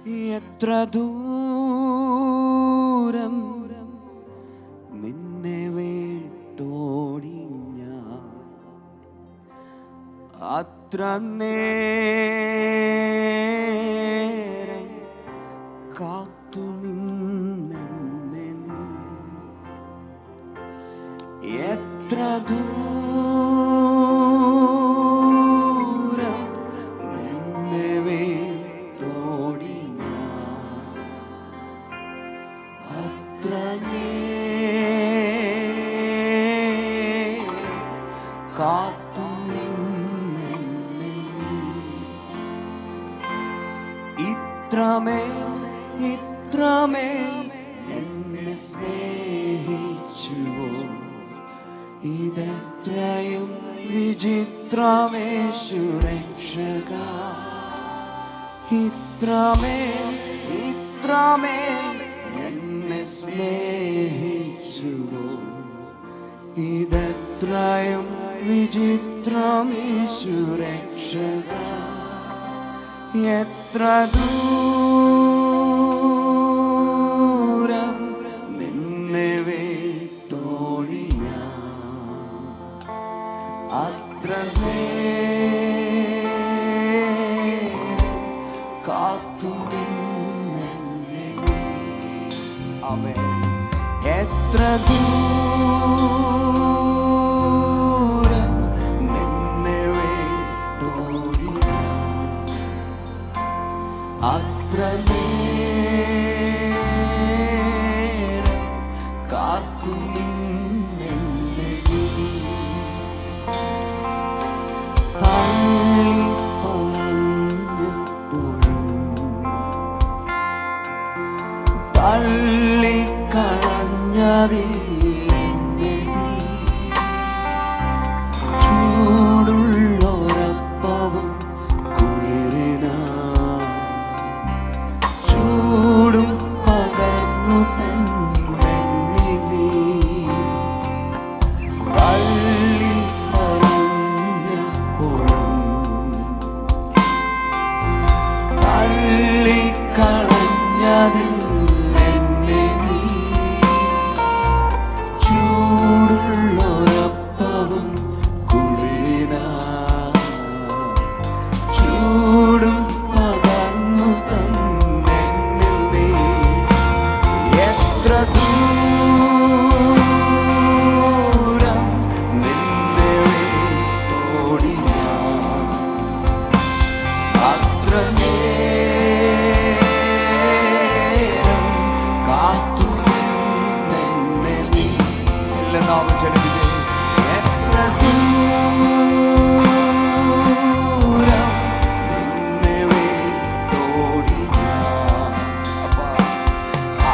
എത്ര ദൂരം നിന്നെ വിട്ടോടി ഞാൻ, അത്ര നേരം കാത്തു നിന്നെ നീ. എത്ര ദൂരം നിന്നെ വിട്ടോടി ഞാൻ, അത്ര നേരം കാത്തു നിന്നെ നീ. ഇത്രമേൽ എന്നെ സ്നേഹിച്ചുവോ, ഇതെത്രയും വിചിത്രമേശു രക്ഷക. ഇത്രമേൽ എന്നെ സ്നേഹിച്ചുവോ, ഇതെത്രയും വിചിത്രമേശു രക്ഷക. എത്ര ദൂരം നിന്നെ വിട്ടോടി ഞാൻ, അത്ര കാത്തു നിന്നെ നീ. ആമേൻ. എത്ര ദൂരം നിന്നെ വിട്ടോടി ഞാൻ, അത്ര നേരം കാത്തു നിന്നെ നീ. തള്ളിക്കളഞ്ഞതില്ലെന്നെ നീ, ചൂടുള്ളൊരപ്പവും കുളിരിനായി ചൂടും പകർന്നു തന്നെന്നിൽ നീ. തള്ളിക്കളഞ്ഞതില്ലെന്നെ നീ, ചൂടുള്ളൊരപ്പവും കുളിരിനായി ചൂടും പകർന്നു തന്നെന്നിൽ നീ. എത്ര ദൂരം നിന്നെ വിട്ടോടി ഞാൻ, അത്ര നേരം കാത്തു നിന്നെ നീ. നാമം ചലിപ്പിച്ചേ. എത്ര ദൂരം നിന്നെ വിട്ടോടി ഞാൻ, അപ്പാ,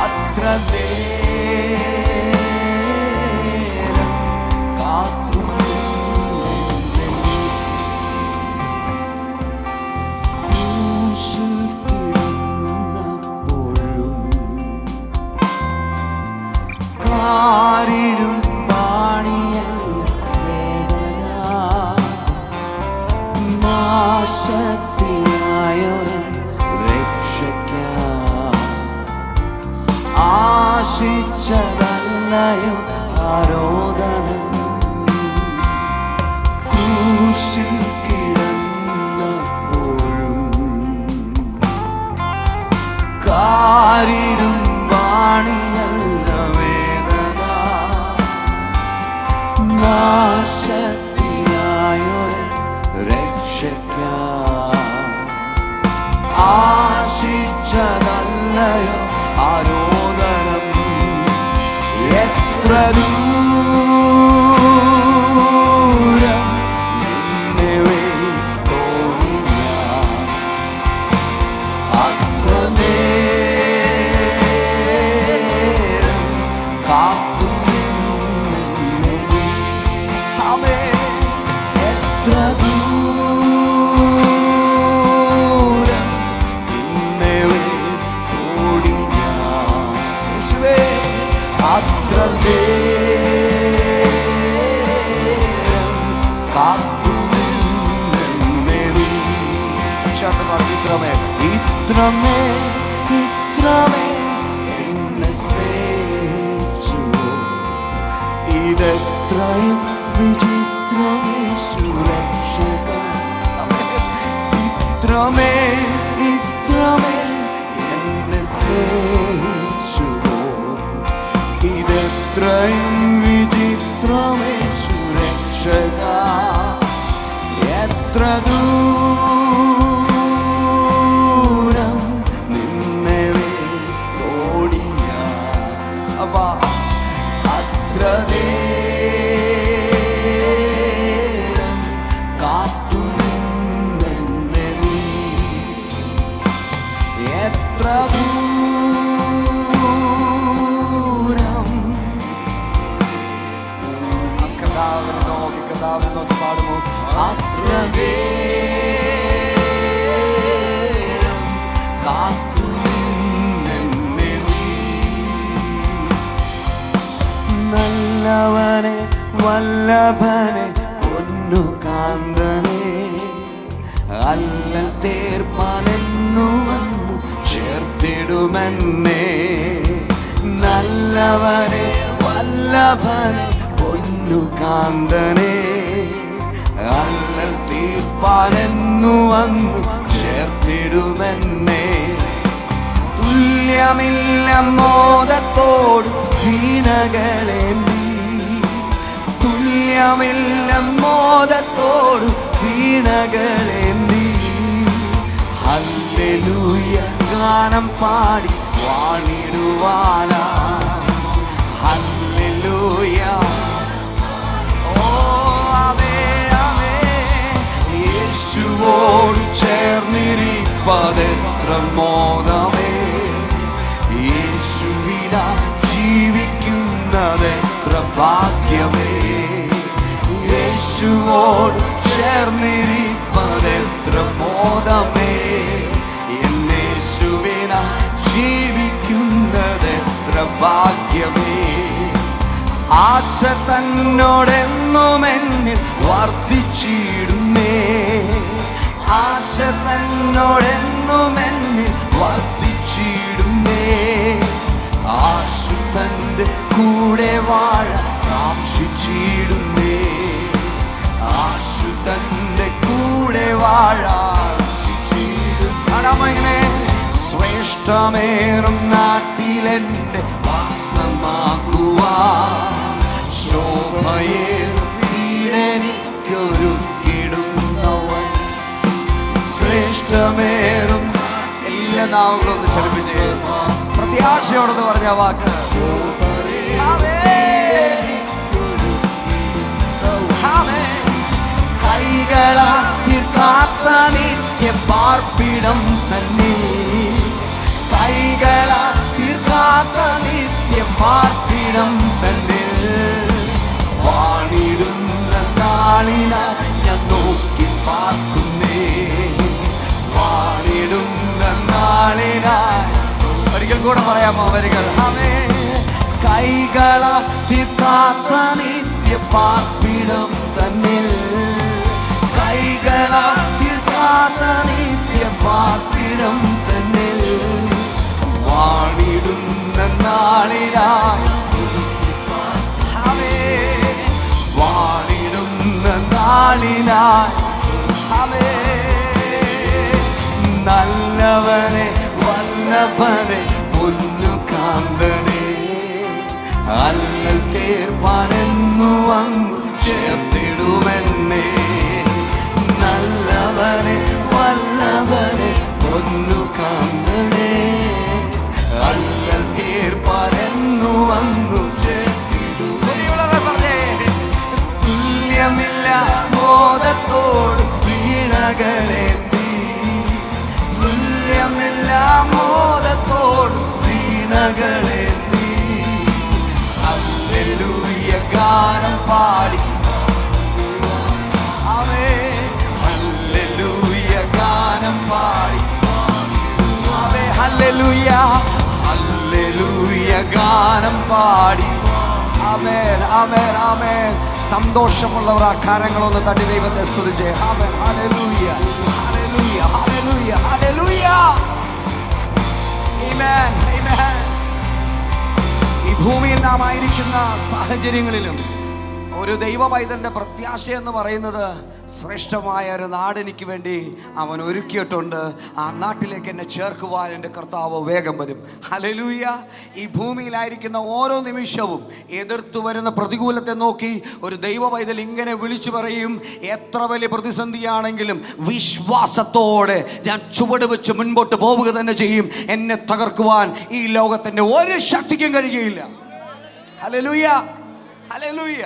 അത്ര നേരം കാത്തു നിന്നെ നീ. ക്രൂശിൽ കിടന്നപ്പോഴും കാരിരും നാശത്തിനായൊരു രക്ഷയ്ക്കായി ആശിച്ചതല്ലയോ ആരോദനം. ക്രൂശിൽ കിടന്നപ്പോഴും കാരിരും വാണിയല്ല വേദന, നാശത്തിനായൊരു രക്ഷയ്ക്കായി ആശിച്ചതല്ലയോ ആരോദനം. എത്ര ദൂരം നിന്നെ വിട്ടോടി ഞാൻ, അത്ര നേരം കാത്തു നിന്നെ നീ. ആമേൻ. എത്ര ദൂരം നിന്നെ വിട്ടോടി ഞാൻ, യേശുവേ, അത്ര നേരം കാത്തു നിന്നെ നീ. ഇത്രമേൽ ഇത്രമേ എന്നെ സ്നേഹിച്ചുവോ, ഇതെത്രയും വിചിത്രമേ സുരക്ഷക. ഇത്രമേ ഇത്രമേ എന്നെ സ്നേഹിച്ചുവോ, ഇതെത്രയും വിചിത്രമേ സുരക്ഷക. എത്ര ദൂരം നിന്നെ ഓടി ഞാൻ, അത്ര നേരം കാത്തു നിന്നെ നീ. എത്ര ദൂരം കഥാവിനെ നോക്കി പാടുമോ. അത്ര നേരം കാത്തു നിന്നെ നീ. നല്ലവനെ വല്ലഭനെ പൊന്നു കാന്തനെ, അല്ല തീർപ്പാനെന്നു വന്നു ചേർത്തിടുമെന്നെ. നല്ലവനെ വല്ലഭനെ പൊന്നു കാന്തനെ, അല്ല തീർപ്പാനെന്നു വന്നു ചേർത്തിടുമെന്നെ. തുല്യമില്ല മോദത്തോട് വീണകളെ നീ, തുല്യമില്ല മോദത്തോട് വീണകളെ നീ. ഹല്ലേലൂയ ഗാനം പാടി വാണിടുവാനാ. ഹല്ലേലൂയ യേശുവോട് ചേർന്നിരിപ്പതെത്ര മോദമേ, യേശുവിനാ ജീവിക്കുന്നതെത്ര ഭാഗ്യമേ. യേശുവോട് ചേർന്നിരിപ്പതെത്ര മോദമേ, യേശുവിനാ ജീവിക്കുന്നതെത്ര ഭാഗ്യമേ. ആശ തന്നോടെന്നും എന്നിൽ വർദ്ധിച്ചിടുന്നേ, ആശ തന്നോടെന്നും എന്നിൽ വർദ്ധിച്ചിടുന്നേ. ആശു തന്റെ കൂടെ വാഴാൻ കാംക്ഷിച്ചിടുന്നേ, ആശു തന്റെ കൂടെ വാഴാൻ കാംക്ഷിച്ചിടുന്നേ. ശ്രേഷ്ഠമേറും നാട്ടിലെന്റെ വാസമാക്കുവാൻ, ശോഭയേറും വീടെനിക്കൊരുക്കിടുന്നവൻ. ശ്രേഷ്ഠമേറും എല്ലാ നാവുകളൊന്ന് ചലിപ്പിച്ച് പ്രത്യാശയോടൊന്ന് പറഞ്ഞ വാക്ക്. കൈകളാൽ തീർക്കാത്ത നിത്യ പാർപ്പിടം തന്നെ, കൈകളാൽ തീർക്കാത്ത നിത്യ പാർപ്പിടം തന്നെ. വാണിടുന്ന നാളിനാൽ ഞാൻ നോക്കി പാർക്കുന്നേ, വാണിടുന്ന നാളിനാൽ. ഒരിക്കൽ കൂടെ പറയാമോ വരികൾ? കൈകളാൽ തീർക്കാത്ത നിത്യ പാർപ്പിടം തന്നിൽ, കൈകളാൽ തീർക്കാത്ത നിത്യ പാർപ്പിടം തന്നിൽ. വാണിടുന്ന നാളിനായി, വാണിടുന്ന നാളിനായി. നല്ലവനെ വല്ലഭനെ പൊന്നു കാന്തനെ, അല്ല തീർപ്പാനെന്നു വന്നു ചേർത്തിടുമെന്നെ. നല്ലവനെ വല്ലഭനെ പൊന്നു കാന്തനെ, അല്ല തീർപ്പാനെന്നു വന്നു ചേർത്തിടുമെന്നെ. തുല്യമില്ല മോദത്തോട് വീണകളെ നീ, തുല്യമില്ല മോദത്തോട് വീണകളെ നീ. ഹല്ലേലൂയ ഗാനം പാടി, ഹല്ലേലൂയ ഗാനം പാടി. ഹല്ലേലൂയ ഹല്ലേലൂയ ഗാനം പാടി. ആമേൻ ആമേൻ ആമേൻ. സന്തോഷമുള്ളവർ ആ കരങ്ങളൊന്ന് തട്ടി ദൈവത്തെ സ്തുതിച്ചേ. ആമേൻ ഹല്ലേലൂയ ഹല്ലേലൂയ ഹല്ലേലൂയ ഹല്ലേലൂയ. ആമേൻ. ഭൂമിയിൽ നാം ആയിരിക്കുന്ന സാഹചര്യങ്ങളിലും ഒരു ദൈവ പൈതലിൻ്റെ പ്രത്യാശ എന്ന് പറയുന്നത് ശ്രേഷ്ഠമായ ഒരു നാട് എനിക്ക് വേണ്ടി അവൻ ഒരുക്കിയിട്ടുണ്ട്. ആ നാട്ടിലേക്ക് എന്നെ ചേർക്കുവാൻ എൻ്റെ കർത്താവ് വേഗം വരും. ഹല്ലേലൂയ. ഈ ഭൂമിയിലായിരിക്കുന്ന ഓരോ നിമിഷവും എതിർത്തു വരുന്ന പ്രതികൂലത്തെ നോക്കി ഒരു ദൈവ പൈതൽ ഇങ്ങനെ വിളിച്ചു പറയും, എത്ര വലിയ പ്രതിസന്ധിയാണെങ്കിലും വിശ്വാസത്തോടെ ഞാൻ ചുവട് വെച്ച് മുൻപോട്ട് പോവുക തന്നെ ചെയ്യും. എന്നെ തകർക്കുവാൻ ഈ ലോകത്തിൻ്റെ ഒരു ശക്തിക്കും കഴിയുകയില്ല. Hallelujah, hallelujah.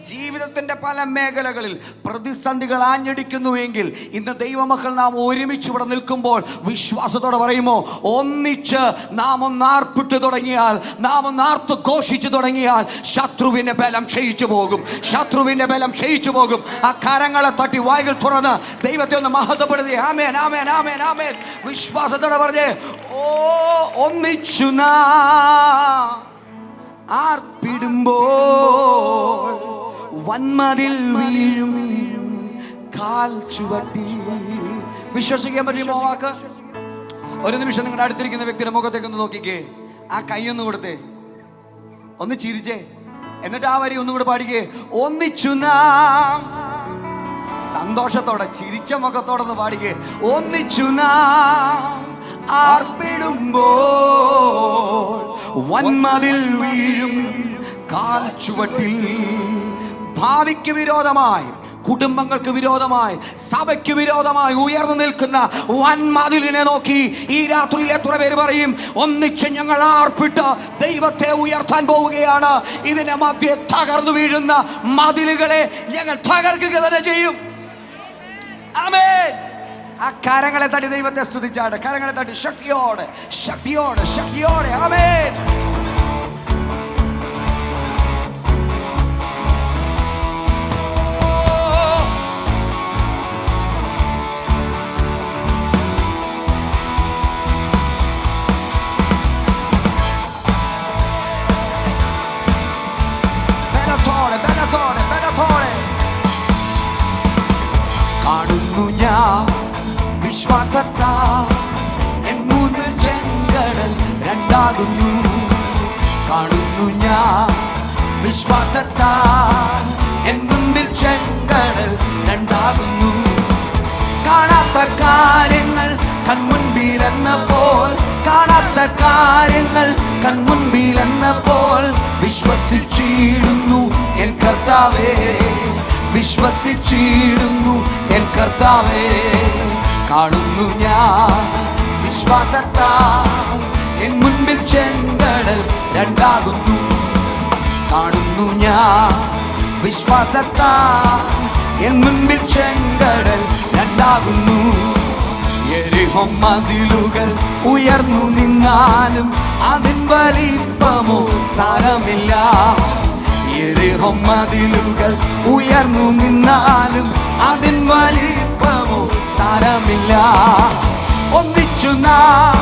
ജീവിതത്തിൻ്റെ പല മേഖലകളിൽ പ്രതിസന്ധികൾ ആഞ്ഞടിക്കുന്നുവെങ്കിൽ ഇന്ന് ദൈവമക്കൾ നാം ഒരുമിച്ച് ഇവിടെ നിൽക്കുമ്പോൾ വിശ്വാസത്തോടെ പറയുമോ, ഒന്നിച്ച് നാം ഒന്നാർപ്പിട്ട് തുടങ്ങിയാൽ, നാം ഒന്നാർത്ത് ഘോഷിച്ചു തുടങ്ങിയാൽ ശത്രുവിൻ്റെ ബലം ക്ഷയിച്ചു പോകും. ശത്രുവിൻ്റെ ബലം ക്ഷയിച്ചു പോകും. ആ കരങ്ങളെ തട്ടി വായ്കൾ തുറന്ന് ദൈവത്തെ ഒന്ന് മഹത്വപ്പെടുത്തി ആമേൻ, ആമേൻ, ആമേൻ, ആമേൻ. വിശ്വാസത്തോടെ പറഞ്ഞേ, ഓ ഒന്നിച്ചു നാം ആർപ്പിടുമ്പോൾ വന്മതിൽ വീഴും കാൽ ചുവട്ടി. വിശ്വസിക്കാൻ പറ്റുമോ വാക്ക്? ഒരു നിമിഷം നിങ്ങളുടെ അടുത്തിരിക്കുന്ന വ്യക്തിയുടെ മുഖത്തേക്ക് ഒന്ന് നോക്കിക്കേ. ആ കൈയൊന്ന് കൊടുത്തേ, ഒന്ന് ചിരിച്ചേ, എന്നിട്ട് ആ വരി ഒന്നുകൂടെ പാടിക്കേ. ഒന്നിച്ചു നാം, സന്തോഷത്തോടെ ചിരിച്ച മുഖത്തോടെ ഒന്ന് പാടിക്കേ. ഒന്നിച്ചു നാം ആർപ്പിടുമ്പോൾ വന്മതിൽ വീഴും കാൽ ചുവട്ടിൽ. ഭാവിക്ക് വിരോധമായി, കുടുംബങ്ങൾക്ക് വിരോധമായി, സഭയ്ക്ക് വിരോധമായി ഉയർന്നു നിൽക്കുന്ന വൻമതിലിനെ നോക്കി ഈ രാത്രിയിൽ എത്ര പേര് പറയും, ഒന്നിച്ച് ഞങ്ങൾ ആർപ്പിട്ട് ദൈവത്തെ ഉയർത്താൻ പോവുകയാണ്. ഇതിന്റെ മധ്യേ തകർന്നു വീഴുന്ന മതിലുകളെ ഞങ്ങൾ തകർക്കുക തന്നെ ചെയ്യും. ആമേൻ. ആ കരങ്ങളെ തട്ടി ദൈവത്തെ സ്തുതിച്ചാണ്. കരങ്ങളെ തട്ടി ശക്തിയോടെ, ശക്തിയോടെ, ശക്തിയോടെ. ആമേൻ. ബലത്തോടെ, ബലത്തോടെ, ബലത്തോടെ. കാണുന്നു ഞാൻ വിശ്വാസത്താൽ എൻ മുന്നിൽ ചെങ്കടൽ രണ്ടാകുന്നു. കാണുന്നു ഞാൻ വിശ്വാസത്താൽ എൻ മുൻപിൽ ചെങ്കടൽ രണ്ടാകുന്നു. കാണാത്ത കാര്യങ്ങൾ കൺമുൻപിലെന്നപ്പോൾ, കാണാത്ത കാര്യങ്ങൾ കൺമുൻപിലെന്നപ്പോൾ വിശ്വസിച്ചിടുന്നു എൻ കർത്താവേ, വിശ്വസിച്ചിടുന്നു എൻ കർത്താവേ. കാണുന്നു ഞാൻ വിശ്വാസത്താൽ എൻ മുൻപിൽ ചെങ്കടൽ രണ്ടാകുന്നു. കാണുന്നു ഞാൻ വിശ്വാസത്താൽ എൻ മുൻപിൽ ചെങ്കടൽ രണ്ടാകുന്നു. യെരിഹോ മതിലുകൾ ഉയർന്നു നിന്നാലും അതിൻ വലിപ്പമോ സാരമില്ല. യെരിഹോ മതിലുകൾ ഉയർന്നു നിന്നാലും അതിൻ വലിപ്പമോ സാരമില്ല. ഒന്നിച്ചു നാം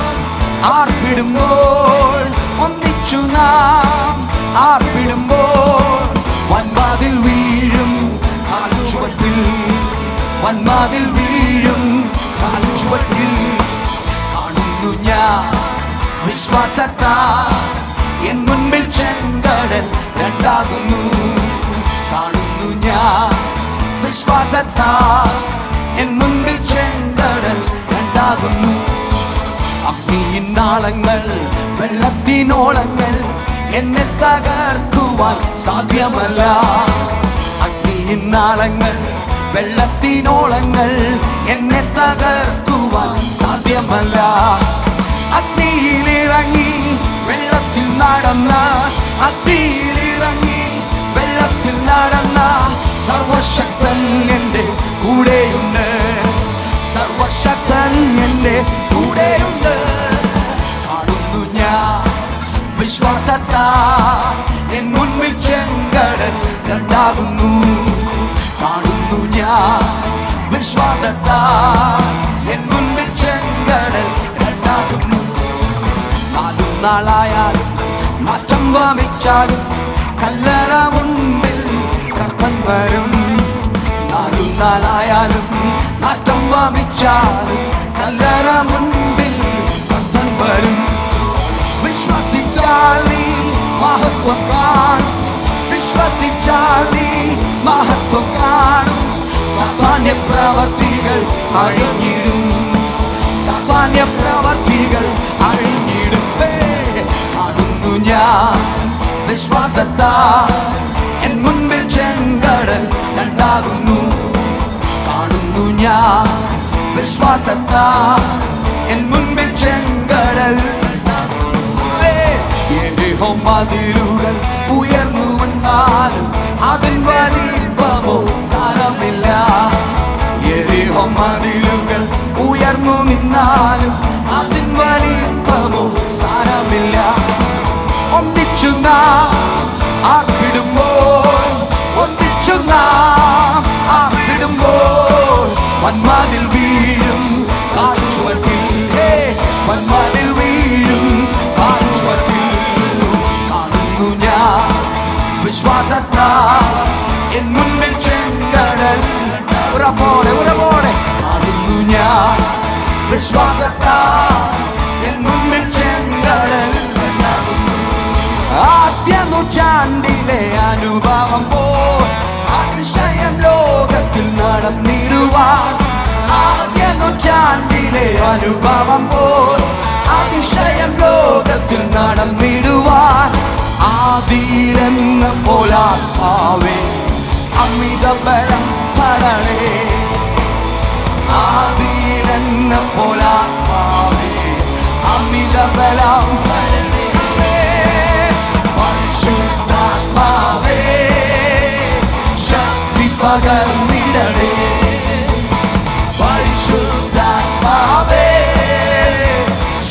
ആർപ്പിടുമ്പോൾ, ഒന്നിച്ചു നാം ആർപ്പിടുമ്പോൾ വൻവാതിൽ വീഴും കാൽച്ചുവട്ടിൽ, വൻവാതിൽ വീഴും കാൽച്ചുവട്ടിൽ. കാണുന്നു ഞാൻ വിശ്വാസത്താൽ എൻ മുൻപിൽ ചെങ്കടൽ രണ്ടാകുന്നു. കാണുന്നു ഞാൻ വിശ്വാസത്താൽ എൻ മുൻപിൽ ചെങ്കടൽ രണ്ടാകുന്നു. അഗ്നിയിൻ നാളങ്ങൾ, വെള്ളത്തിനോളങ്ങൾ എന്നെ തകർക്കുവാൻ സാധ്യമല്ല. അഗ്നിയിൻ നാളങ്ങൾ, വെള്ളത്തിനോളങ്ങൾ എന്നെ തകർക്കുവാൻ സാധ്യമല്ല. അഗ്നിയിലിറങ്ങി വെള്ളത്തിൽ നടന്ന, അഗ്നിയിലിറങ്ങി വെള്ളത്തിൽ നടന്ന സർവശക്തൻ എൻ്റെ കൂടെയുണ്ട്, സർവശക്തൻ എൻ്റെ കൂടെയുണ്ട്. കാണുന്നു ഞാൻ വിശ്വാസത്താൽ എൻ മുൻപിൽ ചെങ്കടൽ രണ്ടാകുന്നു. കാണുന്നു ഞാൻ വിശ്വാസത്താൽ എൻ മുൻപിൽ ചെങ്കടൽ രണ്ടാകുന്നു. നാലും നാളായാലും മാറ്റം വമിച്ചാലും കല്ലറ മുൻപിൽ കർത്തൻ വരും. നാലും നാളായാലും മാറ്റം വമിച്ചാലും കല്ലറ മുൻപിൽ കർത്തൻ വരും. വിശ്വസിച്ചാൽ നീ മഹത്വം മഹത്വം കാണും. വിശ്വസിച്ചാൽ നീ മഹത്വം കാണും. സാധാന്യ പ്രവർത്തികൾ അഴിഞ്ഞിടും. സാധാന്യ പ്രവർത്തികൾ അഴിഞ്ഞിടും. കാണുന്നു ഞാൻ വിശ്വാസത്താൽ എൻ മുൻപിൽ ചെങ്കടൽ രണ്ടാകുന്നു. കാണുന്നു ഞാൻ വിശ്വാസത്താൽ എൻ മുൻപിൽ ചെങ്കടൽ യെരിഹോ മതിലുകൾ ഉയർന്നു വന്നാലും അതിൻ വലിപ്പമോ സാരമില്ല. യെരിഹോ മതിലുകൾ ഉയർന്നു നിന്നാലും അതിൻ വലിപ്പമോ സാരമില്ല. ഒന്നിച്ചു നാം ആർപ്പിടുമ്പോൾ, ഒന്നിച്ചു നാം ആർപ്പിടുമ്പോൾ വന്മാതിൽ വീഴും കാശുവട്ടിൽ. വന്മാതിൽ വീഴും കാശുവട്ടിൽ. കാണുന്നു ഞാൻ വിശ്വാസത്താൽ എൻ മുൻപിൽ ചെങ്കടൽ. ഉറപ്പോടെ ഉറപ്പോടെ കാണുന്നു ഞാൻ വിശ്വാസത്താൽ എൻ മുൻപിൽ ചെങ്കടൽ. ആദ്യ നൂറ്റാണ്ടിലെ അനുഭവം പോൽ അതിശയം ലോകത്തിൽ നടന്നിടുവാൻ. ആദ്യ നൂറ്റാണ്ടിലെ അനുഭവം പോൽ അതിശയം ലോകത്തിൽ നടന്നിടുവാൻ. ആദിയിലെന്ന പോലാത്മാവേ അമിത ബലം തരണേ. ആദിയിലെന്ന പോലാത്മാവേ അമിത ബലം തരണേ. പരിശുദ്ധാത്മാവേ ശക്തി പകർന്നിടണേ. പരിശുദ്ധാത്മാവേ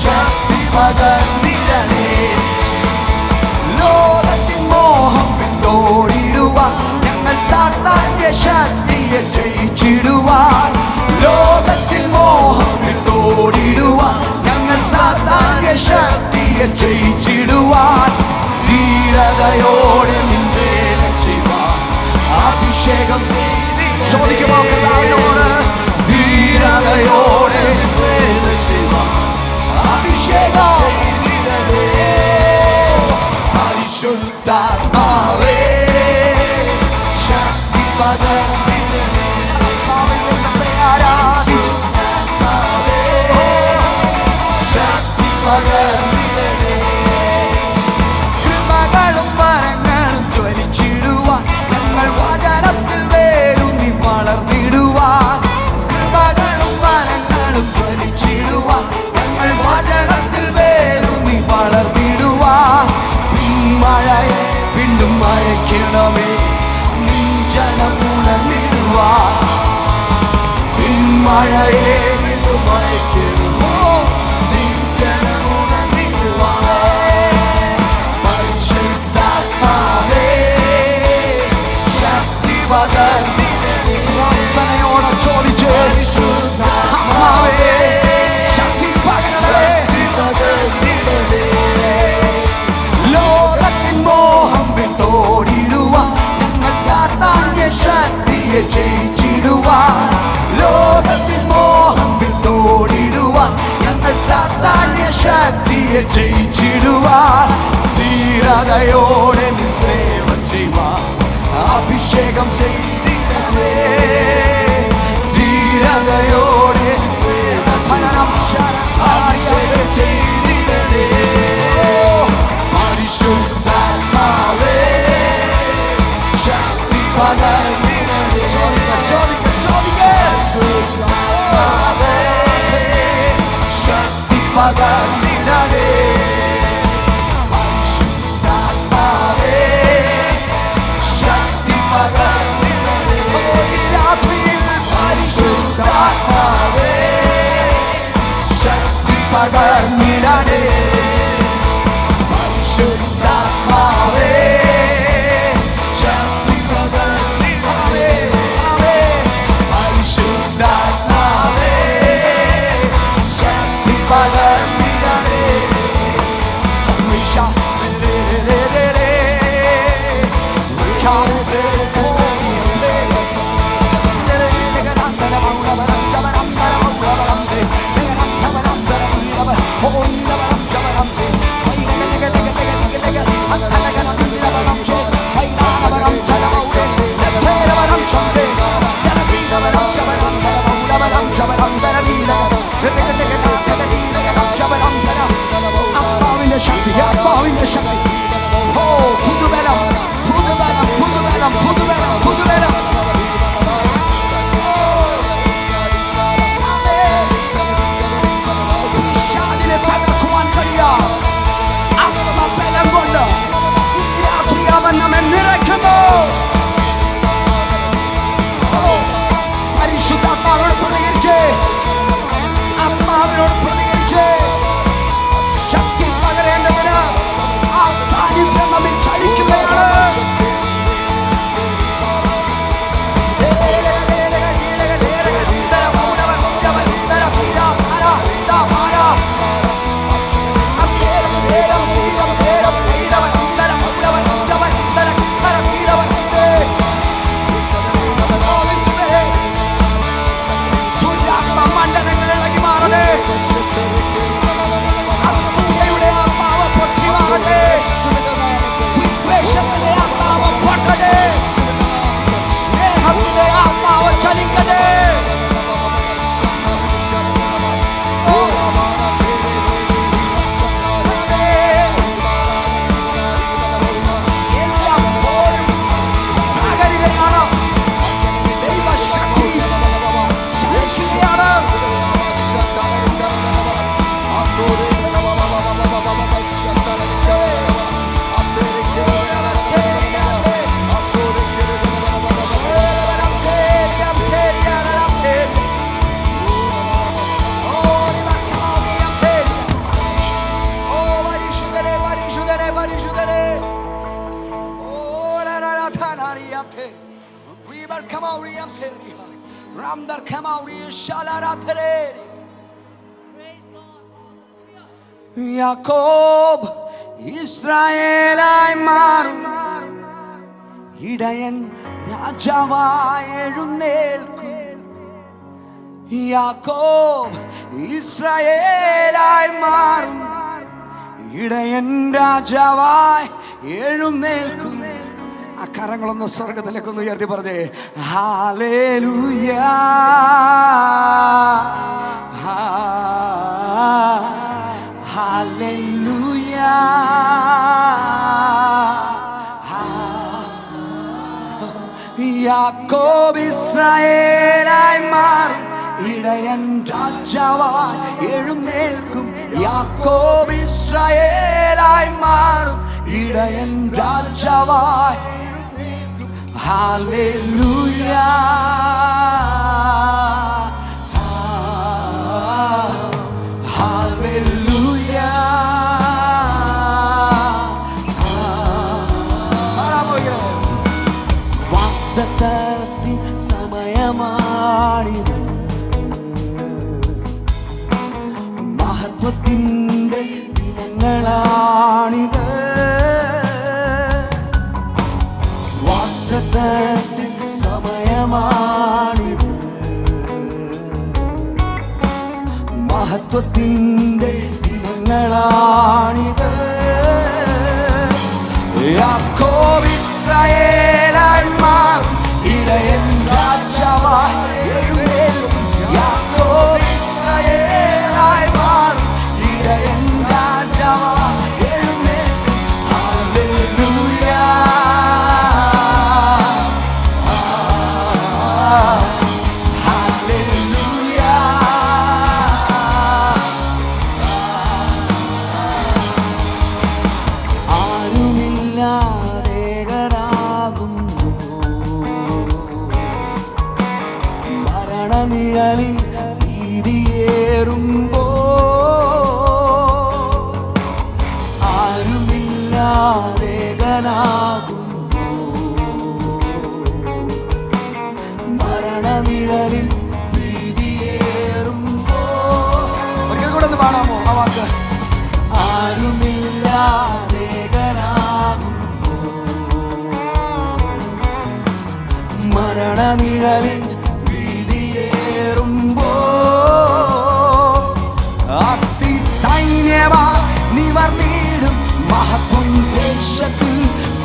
ശക്തി പകർന്നിടണേ. ലോകത്തിൻ മോഹം വിട്ടോടിടുവാൻ ഞങ്ങൾ സാത്താന്യ ശക്തിയെ ജയിച്ചിടുവാൻ. ലോകത്തിൻ മോഹം വിട്ടോടിടുവാൻ ഞങ്ങൾ സാത്താന്യ ശക്തിയെ ജയിച്ചിടുവാൻ. ധീരതയോടെ നിന്നേല ചെയ്യുവാൻ അഭിഷേകം ചോദിക്കുമോ കർത്താവിനോട്? ധീരതയോടെ നിന്നേല ചെയ്യുവാൻ അഭിഷേകം ചെയ്തിടണേ. പരിശുദ്ധാത്മാവേ ശക്തി പകർന്നിടണേ. ആരാധിച്ചുദ്ധാത്മാവേ ശക്തി പകർന്നിടണേ. കൃപകളും വരങ്ങളും ജ്വലിച്ചിടുവാൻ ഞങ്ങൾ വചനത്തിൽ വേരൂന്നി വളർന്നിടുവാൻ. കൃപകളും വരങ്ങളും ജ്വലിച്ചിടുവാൻ ഞങ്ങൾ വചനത്തിൽ വേരൂന്നി വളർന്നിടുവാൻ. പിന്മഴയെ വീണ്ടും മയക്കണമേ നിൻ ജനം ഉണർന്നിടുവാൻ. പിന്മഴയെ വീണ്ടും മയക്കണമോ നിൻ ജനം ഉണർന്നിടുവാൻ. പരിശുദ്ധാത്മാവേ ശക്തി പകർന്നിടണേ. പ്രാർത്ഥനയോടെ ചോദിച്ച് പരിശുദ്ധാത്മാവേ ശക്തി പകർന്നിടണേ. ലോകത്തിൻ മോഹം വിട്ടോടിടുവാൻ ഞങ്ങൾ സാത്താന്യ ശക്തിയെ ജയിച്ചിടുവാൻ. ലോകത്തിൻ മോഹം വിട്ടോടിടുവാൻ ഞങ്ങൾ സാത്താന്യ ശക്തിയെ ജയിച്ചിടുവാൻ. ധീരതയോടെ നിൻ സേവ ചെയ്യുവാൻ അഭിഷേകം ചെയ്തിടണേ. ധീരതയോടെ അഭിഷേകം ചെയ്തിടണേ. പരിശുദ്ധാത്മാവേ ശക്തി പകർന്നിടണേ. പരിശുദ്ധാത്മാവേ ശക്തി പകർന്നിടണേ. പരിശുദ്ധാത്മാവേ ശക്തി പകർന്നിടണേ. രാത്രിയിൽ പരിശുദ്ധാത്മാവേ ശക്തി പകർന്നിടണേ. പരിശുദ്ധാത്മാവേ ശക്തി പകർന്നിടണേ. പരിശുദ്ധാത്മാവേ ശക്തി പകർന്നിടണേ. Oh, യാക്കോബ് ഇസ്രായേലായി മാറും, ഇടയൻ രാജാവായി എഴുന്നേൽക്കും. യാക്കോബ് ഇസ്രായേലായി മാറും, ഇടയൻ രാജാവായി എഴുന്നേൽക്കും. ആ കരങ്ങളൊന്ന് സ്വർഗത്തിലേക്കൊന്ന് ഉയർത്തി പറഞ്ഞേ, ഹല്ലേലൂയ, ഹല്ലേലൂയ. യാക്കോബ് ഇസ്രായേലായി മാറും, ഇടയൻ രാജാവായി എഴുന്നേൽക്കും. യാക്കോബ് ഇസ്രായേലായി മാറും, ഇടയൻ രാജാവായി എഴുന്നേൽക്കും. ഹല്ലേലൂയ, ഹല്ലേലൂയ. വാഗ്ദത്തത്തിൻ സമയമാണിത്, മഹത്വത്തിൻ്റെ ദിനങ്ങളാണിത്. വാഗ്ദത്തത്തിൻ സമയമാണിത്, മഹത്വത്തിൻ്റെ ദിനങ്ങളാണിത്. യാക്കോബ് ഇസ്രായേലായി മാറും, ഇടയൻ രാജാവായി എഴുന്നേൽക്കും. യാക്കോബ് ഇസ്രായേലായി മാറും, ഇടയൻ രാജാവായി എഴുന്നേൽക്കും. ഹല്ലേലൂയ, ഹല്ലേലൂയ. ആരുമില്ലാതേകനാകുന്നു, മരണനിഴലിൽ ഭീതിയേറുമ്പോ. ആരുമില്ലാതേകനാകുന്നു, മരണനിഴലിൽ ഭീതിയേറുമ്പോ. ഒരിക്കൽ കൂടെ ഒന്ന് പാടാമോ ആ വാക്ക്? ആരുമില്ലാതേകനാകുന്നു, മരണനിഴലിൽ ഭീതിയേറുമ്പോ. അസ്ഥി സൈന്യമാ നിവർന്നിടും, മഹത്വം ദേശത്തിൽ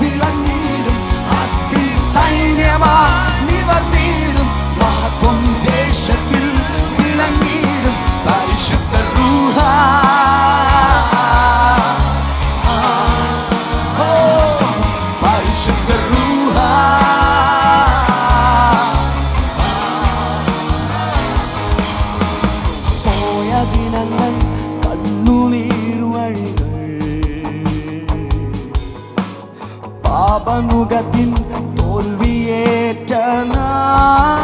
വിളങ്ങിടും. അസ്ഥി സൈന്യമാ നിവർന്നിടും, മഹത്വം ദേശത്തിൽ വിളങ്ങിടും. പരിശുദ്ധ റൂഹ, പരിശുദ്ധ റൂഹ. പോയ ദിനങ്ങൾ കണ്ണുനീർവഴികൾ, പാപമുഖത്തിൻ തോൽവിയേറ്റ നാൾ.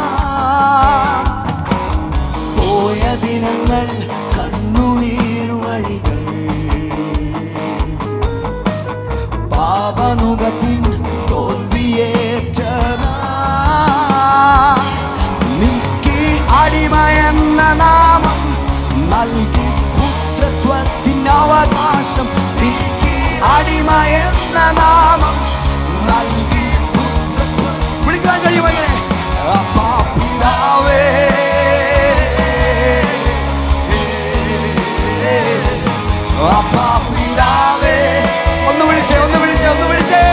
പോയ ദിനങ്ങൾ കണ്ണുനീർവഴികൾ, പാപമുഖത്തിൻ തോൽവിയേറ്റ നാൾ. നീക്കി അടിമയെന്ന നാമം നൽകി പുത്രത്വത്തിൻ അവകാശം. നീക്കി അടിമയെന്ന നാമം നൽകി പുത്രത്വം. വിളിക്കാൻ കഴിയുമോ ഇങ്ങനെ? അപ്പാ പിതാവേ, അപ്പാ പിതാവേ. ഒന്ന് വിളിച്ചേ, ഒന്ന് വിളിച്ചേ, ഒന്ന് വിളിച്ചേ.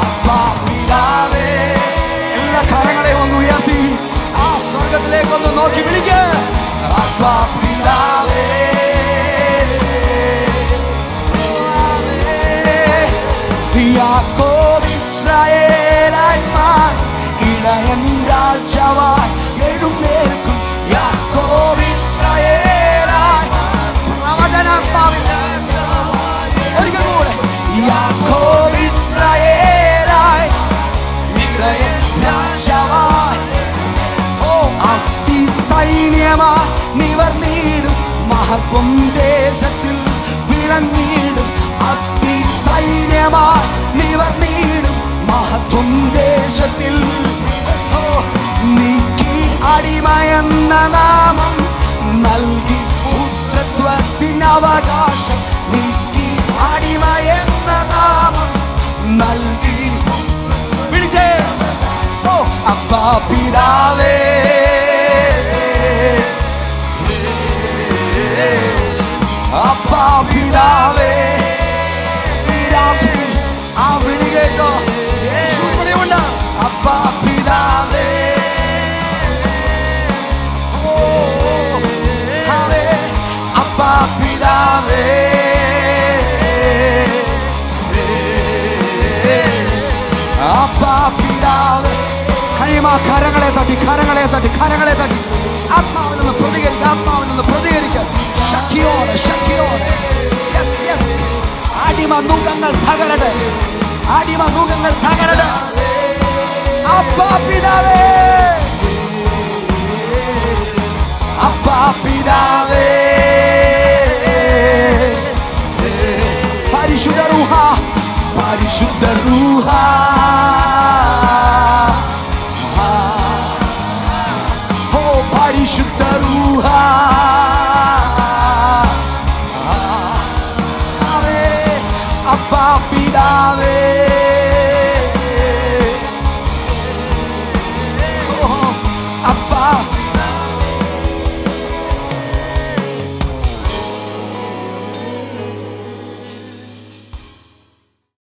അപ്പാ പിതാവേ. എല്ലാ കരങ്ങളെയും ഒന്ന് ഉയർത്തി ആ സ്വർഗത്തിലേക്കൊന്ന് നോക്കി വിളിക്ക്. അപ്പാ പിതാവേ. യാക്കോബ് ഇസ്രായേലായി മാറും, ഇടയൻ രാജാവായി എഴുന്നേൽക്കും. യാക്കോബ് ഇസ്രായേലായി പ്രവചനാത്മാവിന്റെ ഒരിക്കൽ കൂടെ. യാക്കോബ് ഇസ്രായേലായി, ഇടയൻ രാജാവായി. ഓ അസ്ഥി സൈന്യമായി നിവർന്നിടും, മഹത്വം ദേശത്തിൽ വിളങ്ങിടും. അസ്ഥി സൈന്യമായി നിവർന്നിടും, മഹത്വം ദേശത്തിൽ നീക്കി അടിമയെന്ന നാമം നൽകി പുത്രത്വത്തിനവകാശം നീക്കി അടിമയെന്ന നാമം നൽകി വിളിച്ചേ ഓ അപ്പാ പിതാവേ അപ്പാ പിതാവേ ആ വിളി കേട്ടോ യേശുവിളിയുണ്ട് അപ്പാ പിതാവേ അപ്പാ പിതാവേ അപ്പാ പിതാവേ കഴിയുമാ കരങ്ങളെ തട്ടി ആത്മാവിൽ നിന്ന് പ്രതികരിക്കാൻ ശക്തിയോടെ അടിമ നൂകങ്ങൾ തകരട്ടെ അപ്പാ പിതാവേ